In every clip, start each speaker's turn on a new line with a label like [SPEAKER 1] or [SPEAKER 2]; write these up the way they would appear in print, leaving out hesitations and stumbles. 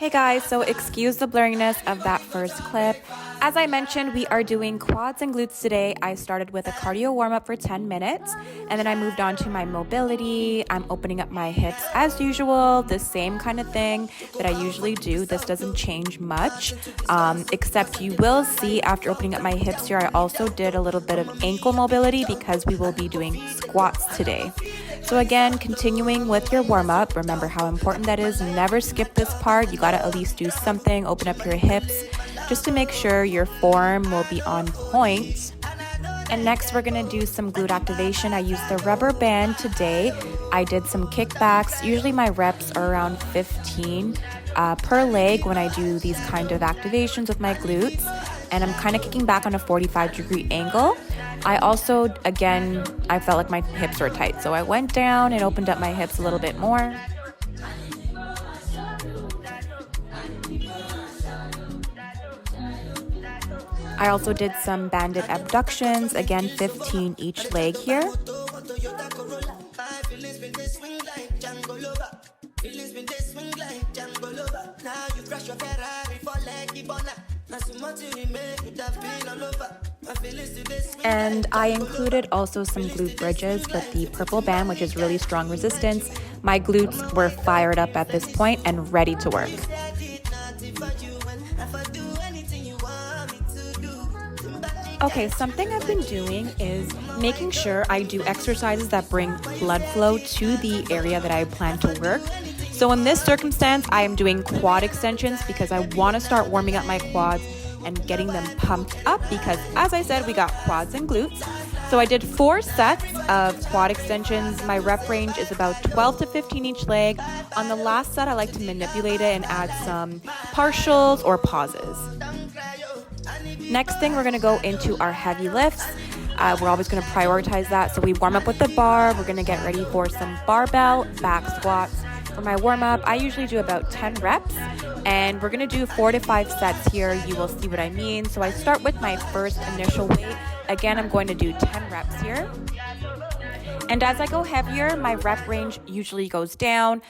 [SPEAKER 1] Hey guys, so excuse the blurriness of that first clip. As I mentioned, we are doing quads and glutes today. I started with a cardio warm-up for 10 minutes, and then I moved on to my mobility. I'm opening up my hips as usual, the same kind of thing that I usually do. This doesn't change much, except you will see after opening up my hips here, I also did a little bit of ankle mobility because we will be doing squats today. So again, continuing with your warm-up, remember how important that is. Never skip this part. You gotta at least do something, open up your hips, just to make sure your form will be on point. And next we're gonna do some glute activation. I used the rubber band today. I did some kickbacks. Usually my reps are around 15 per leg when I do these kind of activations with my glutes. And I'm kind of kicking back on a 45-degree angle. I also, again, I felt like my hips were tight. So I went down and opened up my hips a little bit more. I also did some banded abductions, again 15 each leg here. And I included also some glute bridges with the purple band, which is really strong resistance. My glutes were fired up at this point and ready to work. Okay, something I've been doing is making sure I do exercises that bring blood flow to the area that I plan to work. So in this circumstance, I am doing quad extensions because I want to start warming up my quads and getting them pumped up because, as I said, we got quads and glutes. So I did 4 sets of quad extensions. My rep range is about 12 to 15 each leg. On the last set, I like to manipulate it and add some partials or pauses. Next thing, we're gonna go into our heavy lifts. We're always gonna prioritize that. So we warm up with the bar. We're gonna get ready for some barbell back squats. For my warm up, I usually do about 10 reps and we're gonna do 4 to 5 sets here. You will see what I mean. So I start with my first initial weight. Again, I'm going to do 10 reps here. And as I go heavier, my rep range usually goes down.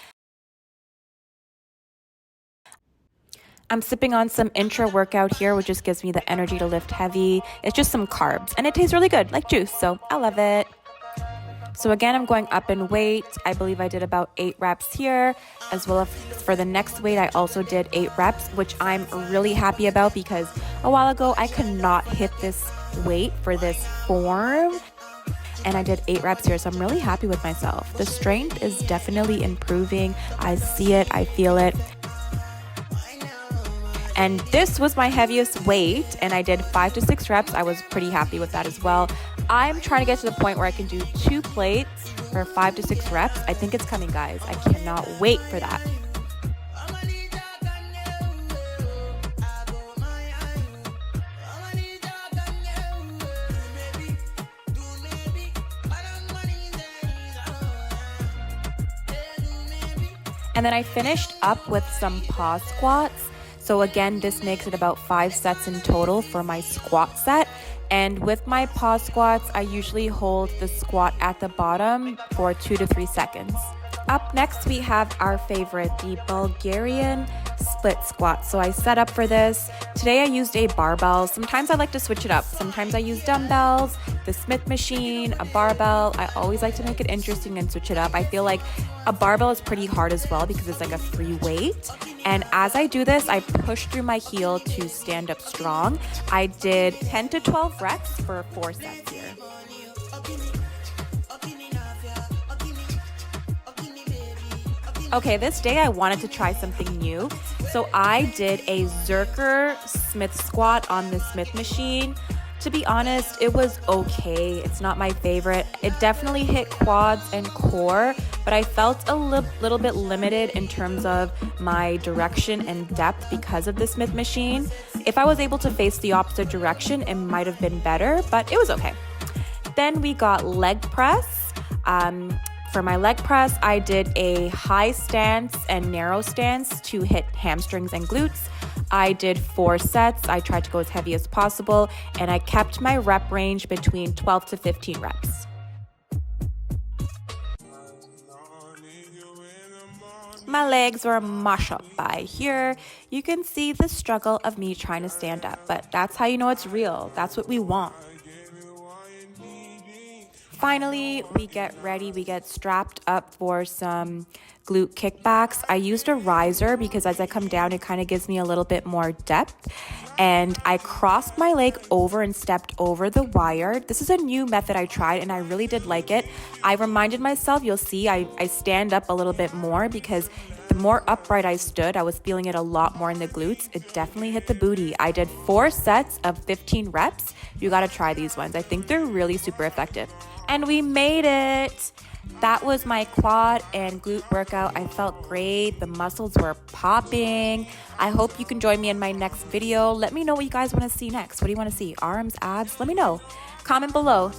[SPEAKER 1] I'm sipping on some intra-workout here, which just gives me the energy to lift heavy. It's just some carbs, and it tastes really good, like juice, so I love it. So again, I'm going up in weight. I believe I did about 8 reps here, as well as for the next weight, I also did 8 reps, which I'm really happy about because a while ago, I could not hit this weight for this form. And I did 8 reps here, so I'm really happy with myself. The strength is definitely improving. I see it, I feel it. And this was my heaviest weight, and I did 5 to 6 reps. I was pretty happy with that as well. I'm trying to get to the point where I can do 2 plates for 5 to 6 reps. I think it's coming, guys. I cannot wait for that. And then I finished up with some pause squats. So again, this makes it about 5 sets in total for my squat set. And with my pause squats, I usually hold the squat at the bottom for 2 to 3 seconds. Up next, we have our favorite, the Bulgarian split squat. So I set up for this. Today I used a barbell. Sometimes I like to switch it up. Sometimes I use dumbbells, the Smith machine, a barbell. I always like to make it interesting and switch it up. I feel like a barbell is pretty hard as well because it's like a free weight. And as I do this, I push through my heel to stand up strong. I did 10 to 12 reps for 4 sets here. Okay, this day I wanted to try something new. So I did a Zerker Smith squat on the Smith machine. To be honest, it was okay. It's not my favorite. It definitely hit quads and core, but I felt a little bit limited in terms of my direction and depth because of the Smith machine. If I was able to face the opposite direction, it might have been better, but it was okay. Then we got leg press. For my leg press, I did a high stance and narrow stance to hit hamstrings and glutes. I did 4 sets. I tried to go as heavy as possible, and I kept my rep range between 12 to 15 reps. My legs were mashed up by here. You can see the struggle of me trying to stand up, but that's how you know it's real. That's what we want. Finally, we get ready. We get strapped up for some glute kickbacks. I used a riser because as I come down, it kind of gives me a little bit more depth. And I crossed my leg over and stepped over the wire. This is a new method I tried and I really did like it. I reminded myself, you'll see, I stand up a little bit more because the more upright I stood, I was feeling it a lot more in the glutes. It definitely hit the booty. I did 4 sets of 15 reps. You gotta try these ones. I think they're really super effective. And we made it. That was my quad and glute workout. I felt great. The muscles were popping. I hope you can join me in my next video. Let me know what you guys want to see next. What do you want to see? Arms, abs? Let me know. Comment below.